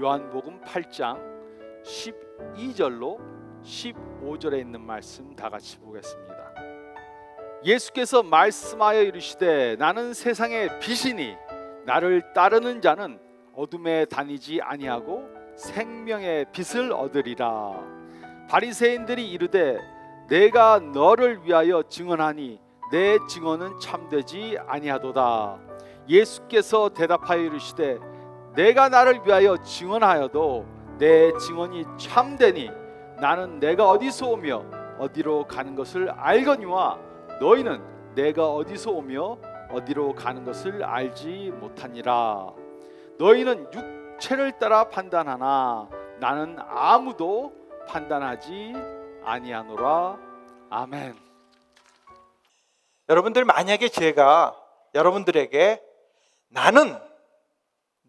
요한복음 8장 12절로 15절에 있는 말씀 다 같이 보겠습니다. 예수께서 말씀하여 이르시되 나는 세상의 빛이니 나를 따르는 자는 어둠에 다니지 아니하고 생명의 빛을 얻으리라. 바리새인들이 이르되 내가 너를 위하여 증언하니 내 증언은 참되지 아니하도다. 예수께서 대답하여 이르시되 내가 나를 위하여 증언하여도 내 증언이 참되니 나는 내가 어디서 오며 어디로 가는 것을 알거니와 너희는 내가 어디서 오며 어디로 가는 것을 알지 못하니라. 너희는 육체를 따라 판단하나 나는 아무도 판단하지 아니하노라. 아멘. 여러분들, 만약에 제가 여러분들에게 나는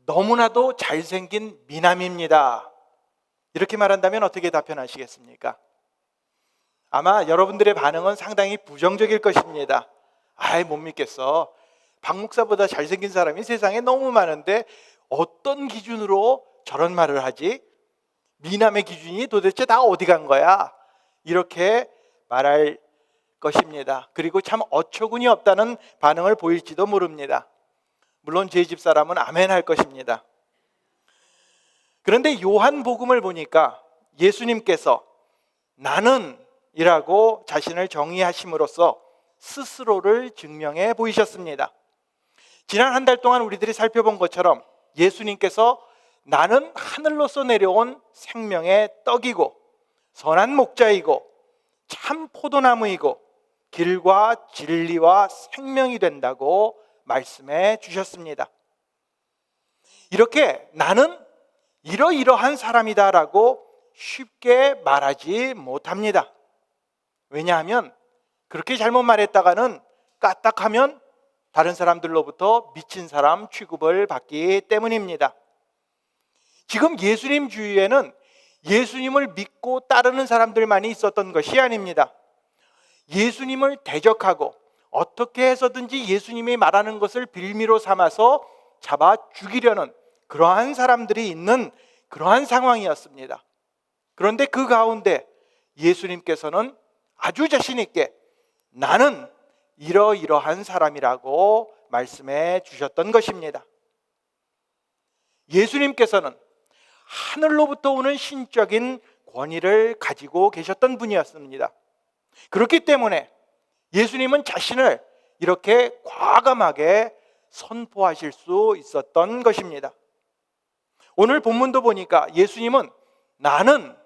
너무나도 잘생긴 미남입니다 이렇게 말한다면 어떻게 답변하시겠습니까? 아마 여러분들의 반응은 상당히 부정적일 것입니다. 아이, 못 믿겠어. 박 목사보다 잘생긴 사람이 세상에 너무 많은데 어떤 기준으로 저런 말을 하지? 미남의 기준이 도대체 다 어디 간 거야? 이렇게 말할 것입니다. 그리고 참 어처구니 없다는 반응을 보일지도 모릅니다. 물론 제 집사람은 아멘 할 것입니다. 그런데 요한복음을 보니까 예수님께서 나는 이라고 자신을 정의하심으로써 스스로를 증명해 보이셨습니다. 지난 한 달 동안 우리들이 살펴본 것처럼 예수님께서 나는 하늘로서 내려온 생명의 떡이고 선한 목자이고 참 포도나무이고 길과 진리와 생명이 된다고 말씀해 주셨습니다. 이렇게 나는 이러이러한 사람이다라고 쉽게 말하지 못합니다. 왜냐하면 그렇게 잘못 말했다가는 까딱하면 다른 사람들로부터 미친 사람 취급을 받기 때문입니다. 지금 예수님 주위에는 예수님을 믿고 따르는 사람들만이 있었던 것이 아닙니다. 예수님을 대적하고 어떻게 해서든지 예수님이 말하는 것을 빌미로 삼아서 잡아 죽이려는 그러한 사람들이 있는 그러한 상황이었습니다. 그런데 그 가운데 예수님께서는 아주 자신 있게 나는 이러이러한 사람이라고 말씀해 주셨던 것입니다. 예수님께서는 하늘로부터 오는 신적인 권위를 가지고 계셨던 분이었습니다. 그렇기 때문에 예수님은 자신을 이렇게 과감하게 선포하실 수 있었던 것입니다. 오늘 본문도 보니까 예수님은 나는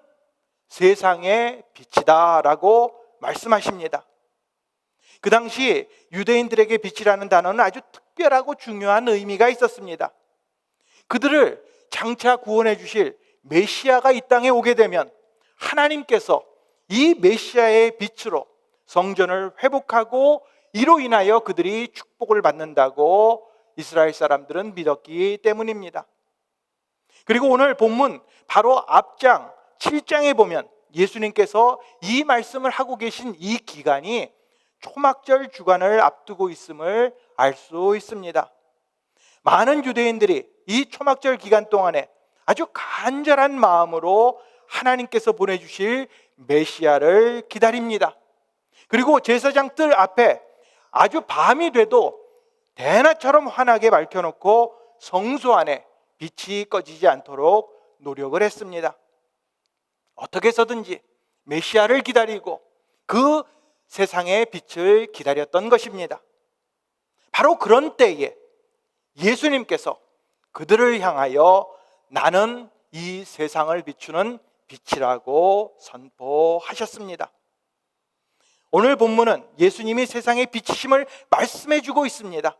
세상의 빛이다 라고 말씀하십니다. 그 당시 유대인들에게 빛이라는 단어는 아주 특별하고 중요한 의미가 있었습니다. 그들을 장차 구원해 주실 메시아가 이 땅에 오게 되면 하나님께서 이 메시아의 빛으로 성전을 회복하고 이로 인하여 그들이 축복을 받는다고 이스라엘 사람들은 믿었기 때문입니다. 그리고 오늘 본문 바로 앞장 7장에 보면 예수님께서 이 말씀을 하고 계신 이 기간이 초막절 주간을 앞두고 있음을 알 수 있습니다. 많은 유대인들이 이 초막절 기간 동안에 아주 간절한 마음으로 하나님께서 보내주실 메시아를 기다립니다. 그리고 제사장 뜰 앞에 아주 밤이 돼도 대낮처럼 환하게 밝혀놓고 성소 안에 빛이 꺼지지 않도록 노력을 했습니다. 어떻게 해서든지 메시아를 기다리고 그 세상의 빛을 기다렸던 것입니다. 바로 그런 때에 예수님께서 그들을 향하여 나는 이 세상을 비추는 빛이라고 선포하셨습니다. 오늘 본문은 예수님이 세상의 빛이심을 말씀해 주고 있습니다.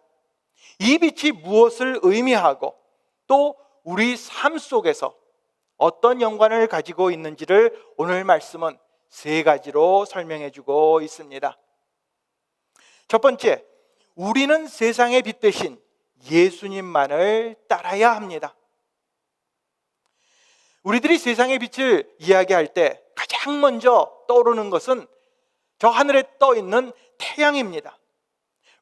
이 빛이 무엇을 의미하고 또 우리 삶 속에서 어떤 연관을 가지고 있는지를 오늘 말씀은 세 가지로 설명해 주고 있습니다. 첫 번째, 우리는 세상의 빛 대신 예수님만을 따라야 합니다. 우리들이 세상의 빛을 이야기할 때 가장 먼저 떠오르는 것은 저 하늘에 떠 있는 태양입니다.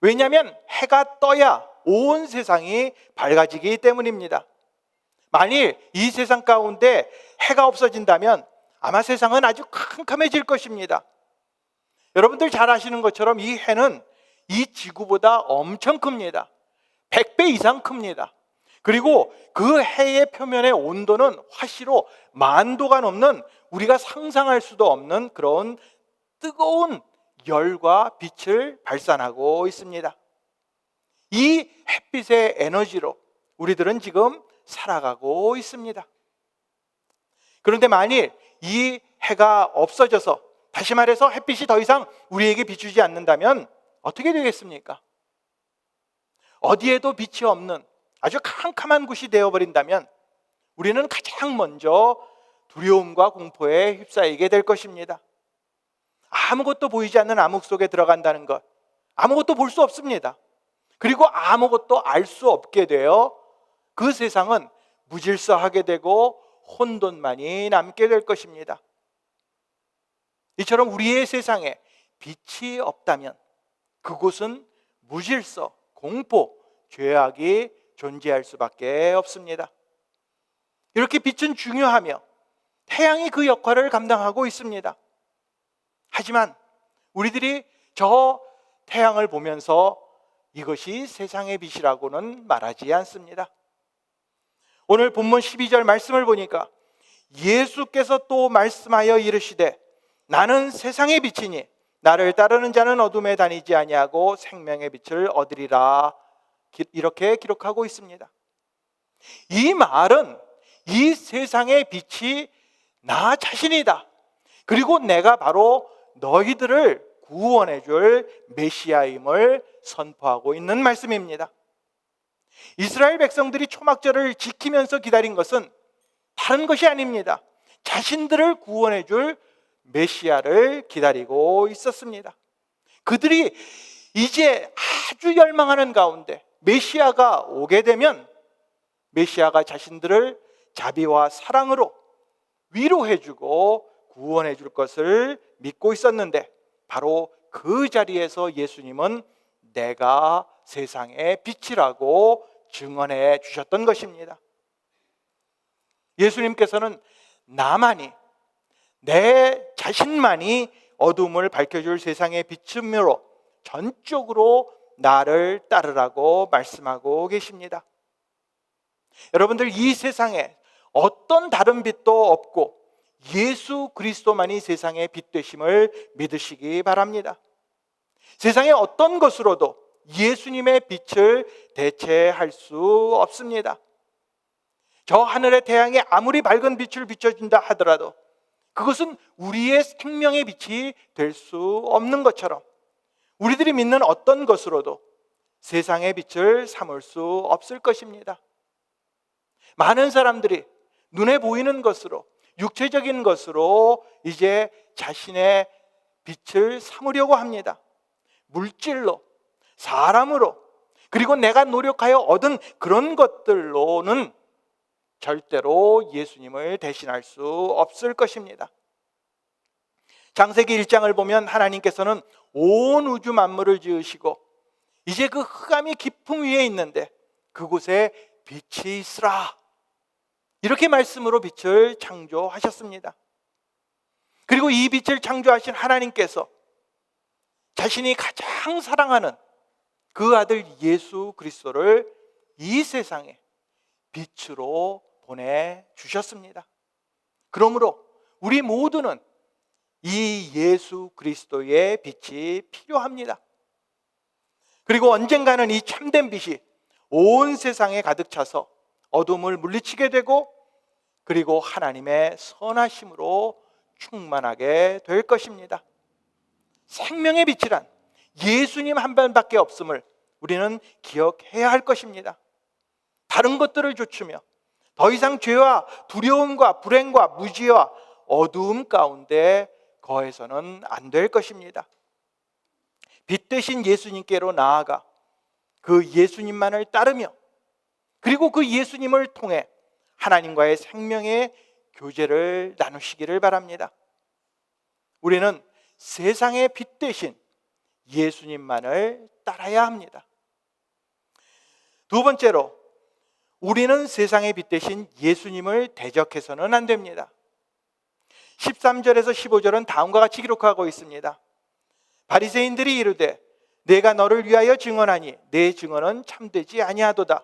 왜냐하면 해가 떠야 온 세상이 밝아지기 때문입니다. 만일 이 세상 가운데 해가 없어진다면 아마 세상은 아주 캄캄해질 것입니다. 여러분들 잘 아시는 것처럼 이 해는 이 지구보다 엄청 큽니다. 100배 이상 큽니다. 그리고 그 해의 표면의 온도는 화씨로 10,000도가 넘는, 우리가 상상할 수도 없는 그런 뜨거운 열과 빛을 발산하고 있습니다. 이 햇빛의 에너지로 우리들은 지금 살아가고 있습니다. 그런데 만일 이 해가 없어져서, 다시 말해서 햇빛이 더 이상 우리에게 비추지 않는다면 어떻게 되겠습니까? 어디에도 빛이 없는 아주 캄캄한 곳이 되어버린다면 우리는 가장 먼저 두려움과 공포에 휩싸이게 될 것입니다. 아무것도 보이지 않는 암흑 속에 들어간다는 것, 아무것도 볼 수 없습니다. 그리고 아무것도 알 수 없게 되어 그 세상은 무질서하게 되고 혼돈만이 남게 될 것입니다. 이처럼 우리의 세상에 빛이 없다면 그곳은 무질서, 공포, 죄악이 존재할 수밖에 없습니다. 이렇게 빛은 중요하며 태양이 그 역할을 감당하고 있습니다. 하지만 우리들이 저 태양을 보면서 이것이 세상의 빛이라고는 말하지 않습니다. 오늘 본문 12절 말씀을 보니까 예수께서 또 말씀하여 이르시되 나는 세상의 빛이니 나를 따르는 자는 어둠에 다니지 아니하고 생명의 빛을 얻으리라, 이렇게 기록하고 있습니다. 이 말은 이 세상의 빛이 나 자신이다. 그리고 내가 바로 너희들을 구원해 줄 메시아임을 선포하고 있는 말씀입니다. 이스라엘 백성들이 초막절을 지키면서 기다린 것은 다른 것이 아닙니다. 자신들을 구원해 줄 메시아를 기다리고 있었습니다. 그들이 이제 아주 열망하는 가운데 메시아가 오게 되면 메시아가 자신들을 자비와 사랑으로 위로해 주고 구원해 줄 것을 믿고 있었는데, 바로 그 자리에서 예수님은 내가 세상의 빛이라고 증언해 주셨던 것입니다. 예수님께서는 나만이, 내 자신만이 어둠을 밝혀줄 세상의 빛이므로 전적으로 나를 따르라고 말씀하고 계십니다. 여러분들, 이 세상에 어떤 다른 빛도 없고 예수 그리스도만이 세상의 빛 되심을 믿으시기 바랍니다. 세상의 어떤 것으로도 예수님의 빛을 대체할 수 없습니다. 저 하늘의 태양이 아무리 밝은 빛을 비춰준다 하더라도 그것은 우리의 생명의 빛이 될 수 없는 것처럼 우리들이 믿는 어떤 것으로도 세상의 빛을 삼을 수 없을 것입니다. 많은 사람들이 눈에 보이는 것으로, 육체적인 것으로 이제 자신의 빛을 삼으려고 합니다. 물질로, 사람으로, 그리고 내가 노력하여 얻은 그런 것들로는 절대로 예수님을 대신할 수 없을 것입니다. 창세기 1장을 보면 하나님께서는 온 우주 만물을 지으시고 이제 그 흑암이 깊음 위에 있는데 그곳에 빛이 있으라, 이렇게 말씀으로 빛을 창조하셨습니다. 그리고 이 빛을 창조하신 하나님께서 자신이 가장 사랑하는 그 아들 예수 그리스도를 이 세상에 빛으로 보내주셨습니다. 그러므로 우리 모두는 이 예수 그리스도의 빛이 필요합니다. 그리고 언젠가는 이 참된 빛이 온 세상에 가득 차서 어둠을 물리치게 되고 그리고 하나님의 선하심으로 충만하게 될 것입니다. 생명의 빛이란 예수님 한 분밖에 없음을 우리는 기억해야 할 것입니다. 다른 것들을 좇으며 더 이상 죄와 두려움과 불행과 무지와 어두움 가운데 거해서는 안 될 것입니다. 빛 대신 예수님께로 나아가 그 예수님만을 따르며 그리고 그 예수님을 통해 하나님과의 생명의 교제를 나누시기를 바랍니다. 우리는 세상의 빛 대신 예수님만을 따라야 합니다. 두 번째로, 우리는 세상의 빛 대신 예수님을 대적해서는 안 됩니다. 13절에서 15절은 다음과 같이 기록하고 있습니다. 바리새인들이 이르되 내가 너를 위하여 증언하니 내 증언은 참되지 아니하도다.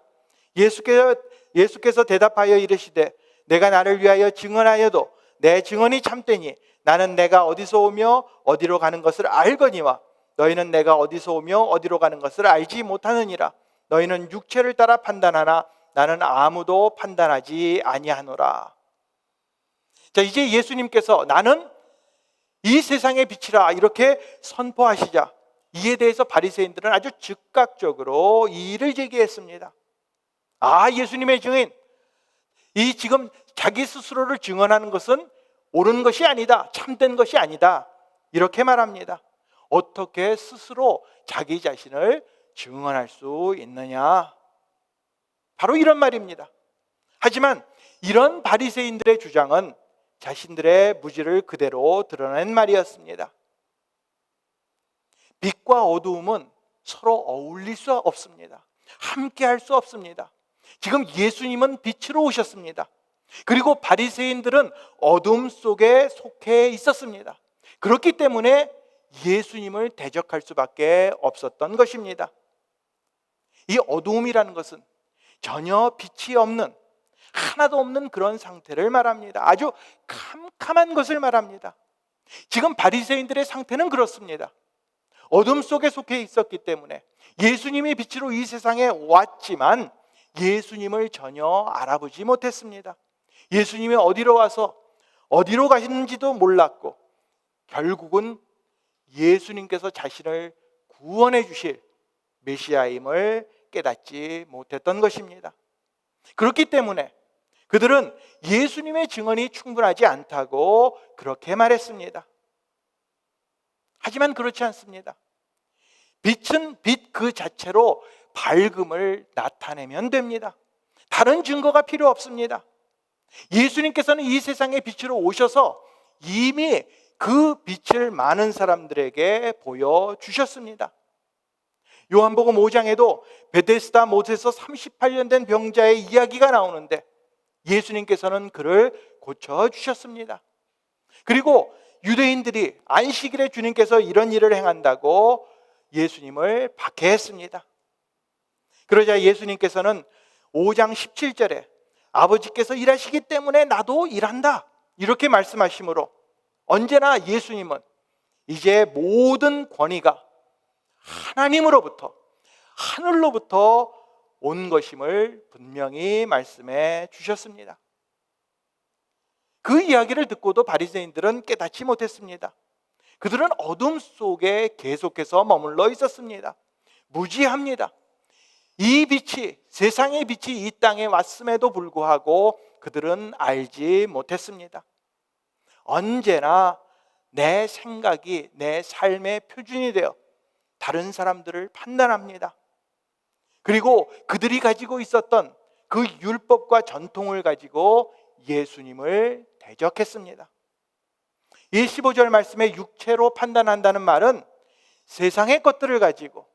예수께서 대답하여 이르시되 내가 나를 위하여 증언하여도 내 증언이 참되니 나는 내가 어디서 오며 어디로 가는 것을 알거니와 너희는 내가 어디서 오며 어디로 가는 것을 알지 못하느니라. 너희는 육체를 따라 판단하나 나는 아무도 판단하지 아니하노라. 자, 이제 예수님께서 나는 이 세상의 빛이라 이렇게 선포하시자 이에 대해서 바리새인들은 아주 즉각적으로 이의를 제기했습니다. 아, 예수님의 증인, 이 지금 자기 스스로를 증언하는 것은 옳은 것이 아니다, 참된 것이 아니다, 이렇게 말합니다. 어떻게 스스로 자기 자신을 증언할 수 있느냐? 바로 이런 말입니다. 하지만 이런 바리새인들의 주장은 자신들의 무지를 그대로 드러낸 말이었습니다. 빛과 어두움은 서로 어울릴 수 없습니다. 함께 할 수 없습니다. 지금 예수님은 빛으로 오셨습니다. 그리고 바리새인들은 어둠 속에 속해 있었습니다. 그렇기 때문에 예수님을 대적할 수밖에 없었던 것입니다. 이 어두움이라는 것은 전혀 빛이 없는, 하나도 없는 그런 상태를 말합니다. 아주 캄캄한 것을 말합니다. 지금 바리새인들의 상태는 그렇습니다. 어둠 속에 속해 있었기 때문에 예수님이 빛으로 이 세상에 왔지만 예수님을 전혀 알아보지 못했습니다. 예수님이 어디로 와서 어디로 가시는지도 몰랐고 결국은 예수님께서 자신을 구원해 주실 메시아임을 깨닫지 못했던 것입니다. 그렇기 때문에 그들은 예수님의 증언이 충분하지 않다고 그렇게 말했습니다. 하지만 그렇지 않습니다. 빛은 빛 그 자체로 밝음을 나타내면 됩니다. 다른 증거가 필요 없습니다. 예수님께서는 이 세상의 빛으로 오셔서 이미 그 빛을 많은 사람들에게 보여주셨습니다. 요한복음 5장에도 베데스다 못에서 38년 된 병자의 이야기가 나오는데 예수님께서는 그를 고쳐주셨습니다. 그리고 유대인들이 안식일에 주님께서 이런 일을 행한다고 예수님을 박해했습니다. 그러자 예수님께서는 5장 17절에 아버지께서 일하시기 때문에 나도 일한다 이렇게 말씀하시므로 언제나 예수님은 이제 모든 권위가 하나님으로부터, 하늘로부터 온 것임을 분명히 말씀해 주셨습니다. 그 이야기를 듣고도 바리새인들은 깨닫지 못했습니다. 그들은 어둠 속에 계속해서 머물러 있었습니다. 무지합니다. 이 빛이, 세상의 빛이 이 땅에 왔음에도 불구하고 그들은 알지 못했습니다. 언제나 내 생각이 내 삶의 표준이 되어 다른 사람들을 판단합니다. 그리고 그들이 가지고 있었던 그 율법과 전통을 가지고 예수님을 대적했습니다. 이 15절 말씀에 육체로 판단한다는 말은 세상의 것들을 가지고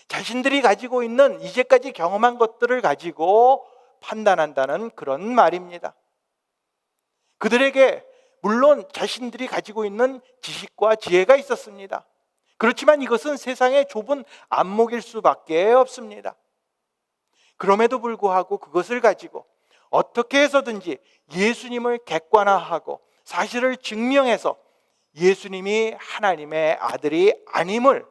자신들이 가지고 있는 이제까지 경험한 것들을 가지고 판단한다는 그런 말입니다. 그들에게 물론 자신들이 가지고 있는 지식과 지혜가 있었습니다. 그렇지만 이것은 세상의 좁은 안목일 수밖에 없습니다. 그럼에도 불구하고 그것을 가지고 어떻게 해서든지 예수님을 객관화하고 사실을 증명해서 예수님이 하나님의 아들이 아님을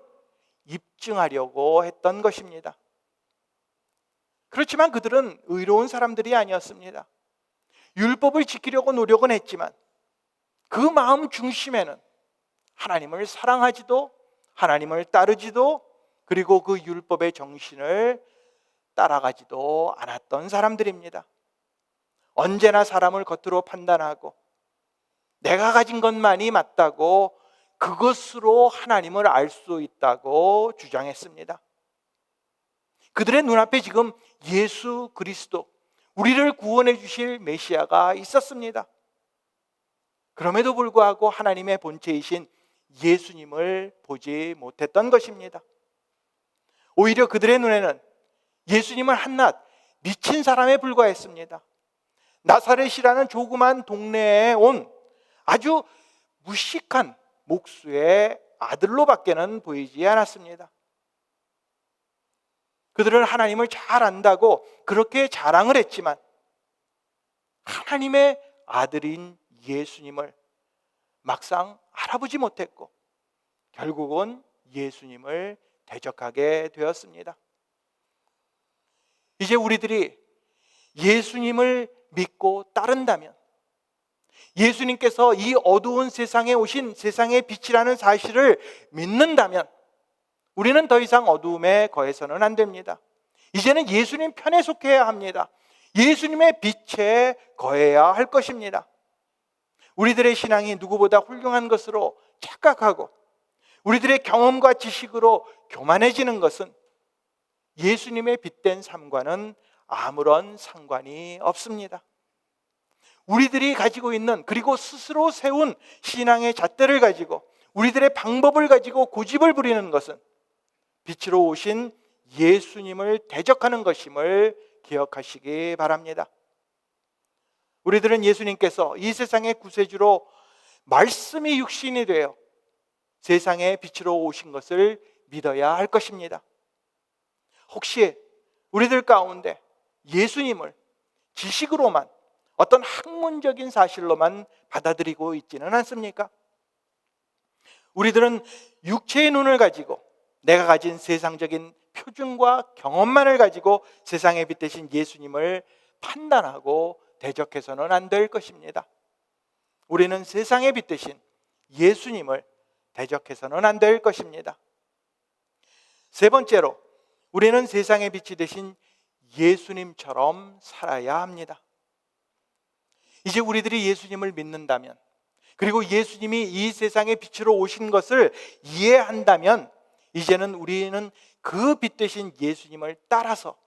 입증하려고 했던 것입니다. 그렇지만 그들은 의로운 사람들이 아니었습니다. 율법을 지키려고 노력은 했지만 그 마음 중심에는 하나님을 사랑하지도 하나님을 따르지도 그리고 그 율법의 정신을 따라가지도 않았던 사람들입니다. 언제나 사람을 겉으로 판단하고 내가 가진 것만이 맞다고 그것으로 하나님을 알 수 있다고 주장했습니다. 그들의 눈앞에 지금 예수 그리스도, 우리를 구원해 주실 메시아가 있었습니다. 그럼에도 불구하고 하나님의 본체이신 예수님을 보지 못했던 것입니다. 오히려 그들의 눈에는 예수님은 한낱 미친 사람에 불과했습니다. 나사렛이라는 조그만 동네에 온 아주 무식한 목수의 아들로밖에는 보이지 않았습니다. 그들은 하나님을 잘 안다고 그렇게 자랑을 했지만 하나님의 아들인 예수님을 막상 알아보지 못했고 결국은 예수님을 대적하게 되었습니다. 이제 우리들이 예수님을 믿고 따른다면, 예수님께서 이 어두운 세상에 오신 세상의 빛이라는 사실을 믿는다면 우리는 더 이상 어두움에 거해서는 안 됩니다. 이제는 예수님 편에 속해야 합니다. 예수님의 빛에 거해야 할 것입니다. 우리들의 신앙이 누구보다 훌륭한 것으로 착각하고 우리들의 경험과 지식으로 교만해지는 것은 예수님의 빛된 삶과는 아무런 상관이 없습니다. 우리들이 가지고 있는, 그리고 스스로 세운 신앙의 잣대를 가지고 우리들의 방법을 가지고 고집을 부리는 것은 빛으로 오신 예수님을 대적하는 것임을 기억하시기 바랍니다. 우리들은 예수님께서 이 세상의 구세주로 말씀이 육신이 되어 세상의 빛으로 오신 것을 믿어야 할 것입니다. 혹시 우리들 가운데 예수님을 지식으로만, 어떤 학문적인 사실로만 받아들이고 있지는 않습니까? 우리들은 육체의 눈을 가지고 내가 가진 세상적인 표준과 경험만을 가지고 세상에 빛대신 예수님을 판단하고 대적해서는 안 될 것입니다. 우리는 세상에 빛대신 예수님을 대적해서는 안 될 것입니다. 세 번째로, 우리는 세상의 빛이 되신 예수님처럼 살아야 합니다. 이제 우리들이 예수님을 믿는다면, 그리고 예수님이 이 세상의 빛으로 오신 것을 이해한다면 이제는 우리는 그 빛 대신 예수님을 따라서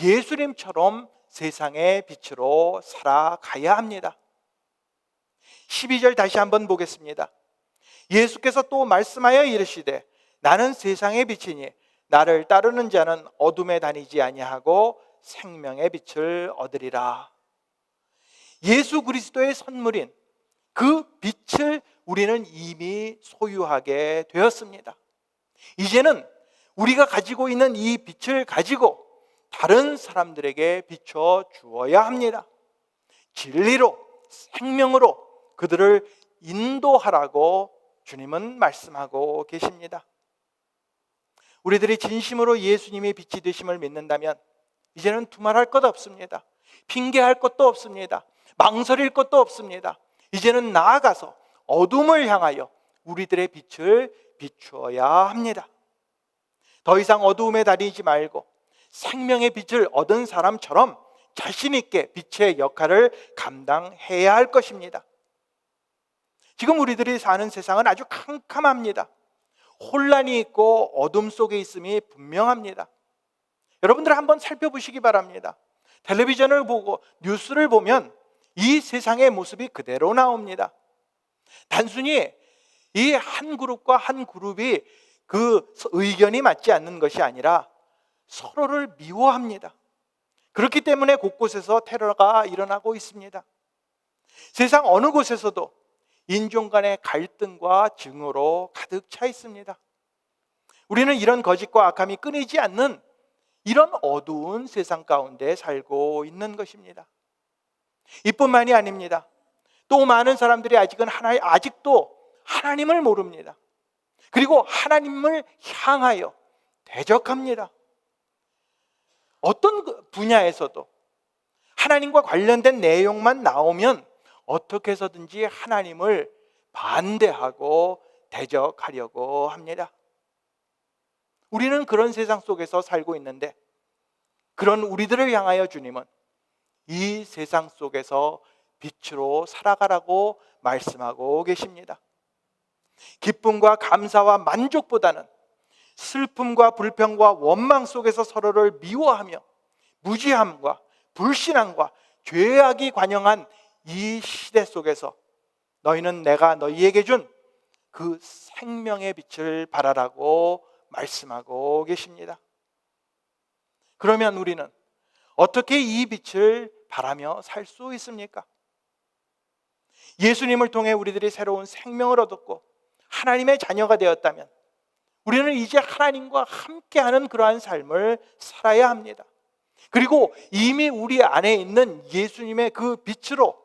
예수님처럼 세상의 빛으로 살아가야 합니다. 12절 다시 한번 보겠습니다. 예수께서 또 말씀하여 이르시되 나는 세상의 빛이니 나를 따르는 자는 어둠에 다니지 아니하고 생명의 빛을 얻으리라. 예수 그리스도의 선물인 그 빛을 우리는 이미 소유하게 되었습니다. 이제는 우리가 가지고 있는 이 빛을 가지고 다른 사람들에게 비춰 주어야 합니다. 진리로, 생명으로 그들을 인도하라고 주님은 말씀하고 계십니다. 우리들이 진심으로 예수님의 빛이 되심을 믿는다면 이제는 두말할 것 없습니다. 핑계할 것도 없습니다. 망설일 것도 없습니다. 이제는 나아가서 어둠을 향하여 우리들의 빛을 비추어야 합니다. 더 이상 어두움에 다니지 말고 생명의 빛을 얻은 사람처럼 자신 있게 빛의 역할을 감당해야 할 것입니다. 지금 우리들이 사는 세상은 아주 캄캄합니다. 혼란이 있고 어둠 속에 있음이 분명합니다. 여러분들 한번 살펴보시기 바랍니다. 텔레비전을 보고 뉴스를 보면 이 세상의 모습이 그대로 나옵니다. 단순히 이 한 그룹과 한 그룹이 그 의견이 맞지 않는 것이 아니라 서로를 미워합니다. 그렇기 때문에 곳곳에서 테러가 일어나고 있습니다. 세상 어느 곳에서도 인종 간의 갈등과 증오로 가득 차 있습니다. 우리는 이런 거짓과 악함이 끊이지 않는 이런 어두운 세상 가운데 살고 있는 것입니다. 이뿐만이 아닙니다. 또 많은 사람들이 아직도 하나님을 모릅니다. 그리고 하나님을 향하여 대적합니다. 어떤 분야에서도 하나님과 관련된 내용만 나오면 어떻게 해서든지 하나님을 반대하고 대적하려고 합니다. 우리는 그런 세상 속에서 살고 있는데 그런 우리들을 향하여 주님은 이 세상 속에서 빛으로 살아가라고 말씀하고 계십니다. 기쁨과 감사와 만족보다는 슬픔과 불평과 원망 속에서 서로를 미워하며 무지함과 불신앙과 죄악이 관영한 이 시대 속에서 너희는 내가 너희에게 준 그 생명의 빛을 발하라고 말씀하고 계십니다. 그러면 우리는 어떻게 이 빛을 바라며 살 수 있습니까? 예수님을 통해 우리들이 새로운 생명을 얻었고 하나님의 자녀가 되었다면 우리는 이제 하나님과 함께하는 그러한 삶을 살아야 합니다. 그리고 이미 우리 안에 있는 예수님의 그 빛으로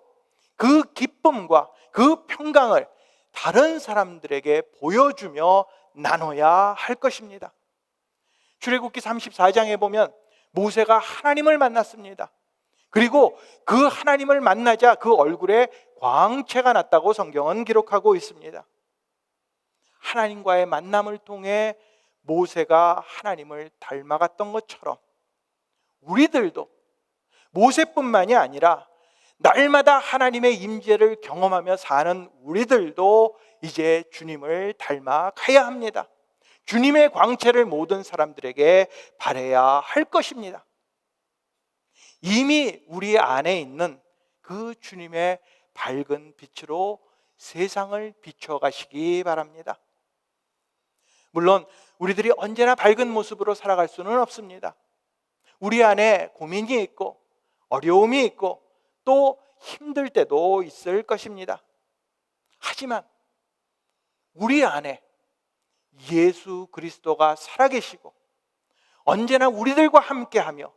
그 기쁨과 그 평강을 다른 사람들에게 보여주며 나눠야 할 것입니다. 출애굽기 34장에 보면 모세가 하나님을 만났습니다. 그리고 그 하나님을 만나자 그 얼굴에 광채가 났다고 성경은 기록하고 있습니다. 하나님과의 만남을 통해 모세가 하나님을 닮아갔던 것처럼 우리들도 모세뿐만이 아니라 날마다 하나님의 임재를 경험하며 사는 우리들도 이제 주님을 닮아가야 합니다. 주님의 광채를 모든 사람들에게 발해야 할 것입니다. 이미 우리 안에 있는 그 주님의 밝은 빛으로 세상을 비춰가시기 바랍니다. 물론 우리들이 언제나 밝은 모습으로 살아갈 수는 없습니다. 우리 안에 고민이 있고 어려움이 있고 또 힘들 때도 있을 것입니다. 하지만 우리 안에 예수 그리스도가 살아계시고 언제나 우리들과 함께하며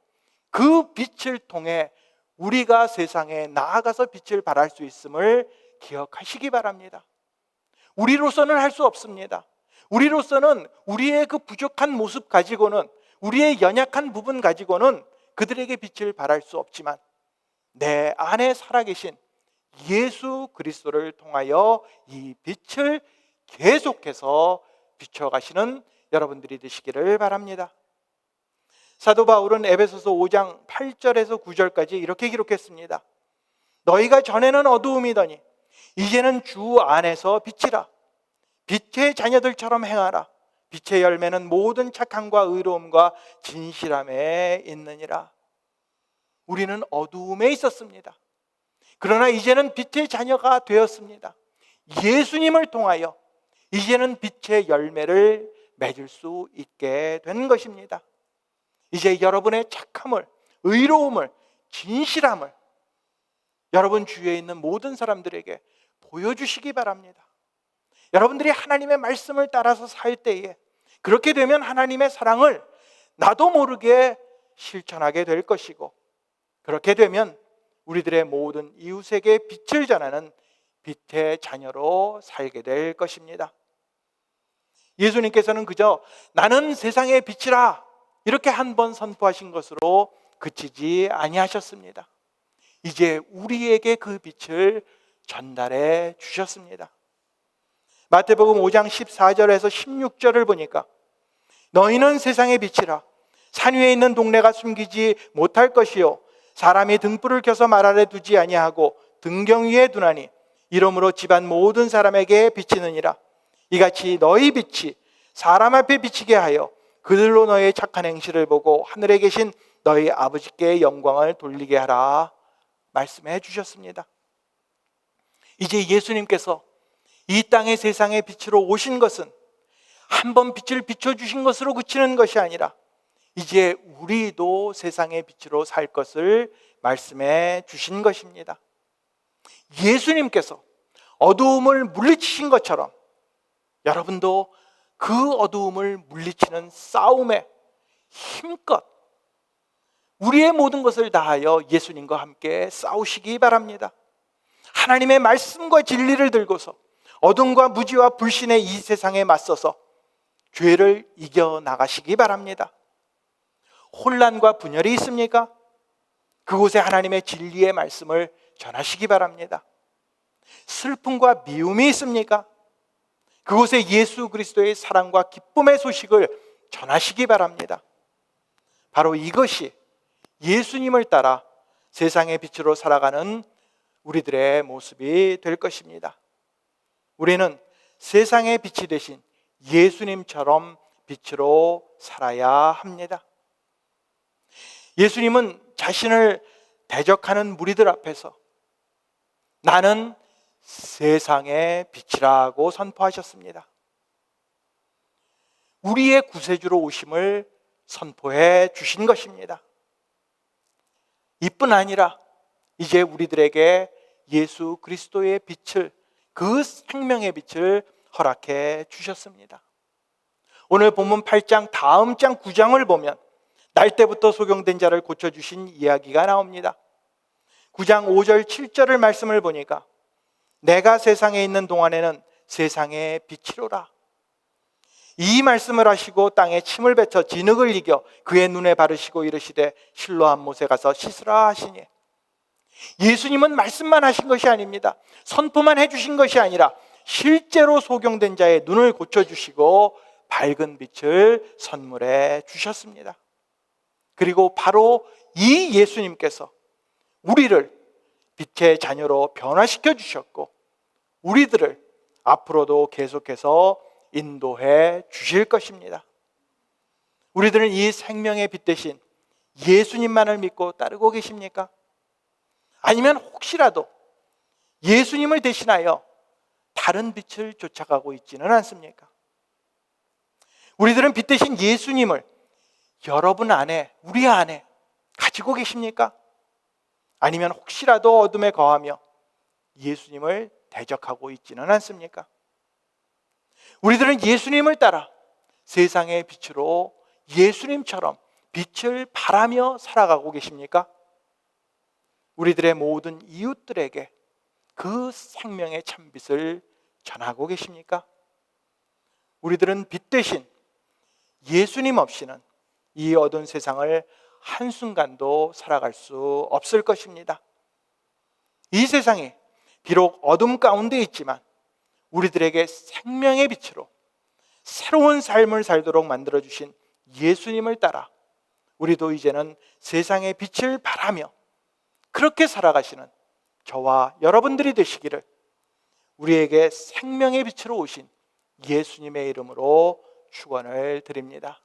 그 빛을 통해 우리가 세상에 나아가서 빛을 발할 수 있음을 기억하시기 바랍니다. 우리로서는 할 수 없습니다. 우리로서는 우리의 그 부족한 모습 가지고는, 우리의 연약한 부분 가지고는 그들에게 빛을 발할 수 없지만 내 안에 살아계신 예수 그리스도를 통하여 이 빛을 계속해서 비춰가시는 여러분들이 되시기를 바랍니다. 사도 바울은 에베소서 5장 8절에서 9절까지 이렇게 기록했습니다. 너희가 전에는 어두움이더니 이제는 주 안에서 빛이라. 빛의 자녀들처럼 행하라. 빛의 열매는 모든 착함과 의로움과 진실함에 있느니라. 우리는 어두움에 있었습니다. 그러나 이제는 빛의 자녀가 되었습니다. 예수님을 통하여 이제는 빛의 열매를 맺을 수 있게 된 것입니다. 이제 여러분의 착함을, 의로움을, 진실함을 여러분 주위에 있는 모든 사람들에게 보여주시기 바랍니다. 여러분들이 하나님의 말씀을 따라서 살 때에 그렇게 되면 하나님의 사랑을 나도 모르게 실천하게 될 것이고, 그렇게 되면 우리들의 모든 이웃에게 빛을 전하는 빛의 자녀로 살게 될 것입니다. 예수님께서는 그저 나는 세상의 빛이라 이렇게 한 번 선포하신 것으로 그치지 아니하셨습니다. 이제 우리에게 그 빛을 전달해 주셨습니다. 마태복음 5장 14절에서 16절을 보니까 너희는 세상의 빛이라. 산 위에 있는 동네가 숨기지 못할 것이요 사람이 등불을 켜서 말 아래 두지 아니하고 등경 위에 두나니 이러므로 집안 모든 사람에게 비치느니라. 이같이 너희 빛이 사람 앞에 비치게 하여 그들로 너희의 착한 행실을 보고 하늘에 계신 너희 아버지께 영광을 돌리게 하라 말씀해 주셨습니다. 이제 예수님께서 이 땅의 세상의 빛으로 오신 것은 한번 빛을 비춰주신 것으로 그치는 것이 아니라 이제 우리도 세상의 빛으로 살 것을 말씀해 주신 것입니다. 예수님께서 어두움을 물리치신 것처럼 여러분도 그 어두움을 물리치는 싸움에 힘껏 우리의 모든 것을 다하여 예수님과 함께 싸우시기 바랍니다. 하나님의 말씀과 진리를 들고서 어둠과 무지와 불신의 이 세상에 맞서서 죄를 이겨나가시기 바랍니다. 혼란과 분열이 있습니까? 그곳에 하나님의 진리의 말씀을 전하시기 바랍니다. 슬픔과 미움이 있습니까? 그곳에 예수 그리스도의 사랑과 기쁨의 소식을 전하시기 바랍니다. 바로 이것이 예수님을 따라 세상의 빛으로 살아가는 우리들의 모습이 될 것입니다. 우리는 세상의 빛이 되신 예수님처럼 빛으로 살아야 합니다. 예수님은 자신을 대적하는 무리들 앞에서 나는 세상의 빛이라고 선포하셨습니다. 우리의 구세주로 오심을 선포해 주신 것입니다. 이뿐 아니라 이제 우리들에게 예수 그리스도의 빛을, 그 생명의 빛을 허락해 주셨습니다. 오늘 본문 8장 다음 장 9장을 보면 날 때부터 소경된 자를 고쳐주신 이야기가 나옵니다. 9장 5절 7절을 말씀을 보니까 내가 세상에 있는 동안에는 세상의 빛이로라. 이 말씀을 하시고 땅에 침을 뱉어 진흙을 이겨 그의 눈에 바르시고 이르시되 실로암 못에 가서 씻으라 하시니, 예수님은 말씀만 하신 것이 아닙니다. 선포만 해주신 것이 아니라 실제로 소경된 자의 눈을 고쳐주시고 밝은 빛을 선물해 주셨습니다. 그리고 바로 이 예수님께서 우리를 빛의 자녀로 변화시켜 주셨고 우리들을 앞으로도 계속해서 인도해 주실 것입니다. 우리들은 이 생명의 빛 대신 예수님만을 믿고 따르고 계십니까? 아니면 혹시라도 예수님을 대신하여 다른 빛을 쫓아가고 있지는 않습니까? 우리들은 빛 대신 예수님을 여러분 안에, 우리 안에 가지고 계십니까? 아니면 혹시라도 어둠에 거하며 예수님을 대적하고 있지는 않습니까? 우리들은 예수님을 따라 세상의 빛으로 예수님처럼 빛을 발하며 살아가고 계십니까? 우리들의 모든 이웃들에게 그 생명의 참빛을 전하고 계십니까? 우리들은 빛 대신 예수님 없이는 이 어두운 세상을 한순간도 살아갈 수 없을 것입니다. 이 세상이 비록 어둠 가운데 있지만 우리들에게 생명의 빛으로 새로운 삶을 살도록 만들어주신 예수님을 따라 우리도 이제는 세상의 빛을 발하며 그렇게 살아가시는 저와 여러분들이 되시기를 우리에게 생명의 빛으로 오신 예수님의 이름으로 축원을 드립니다.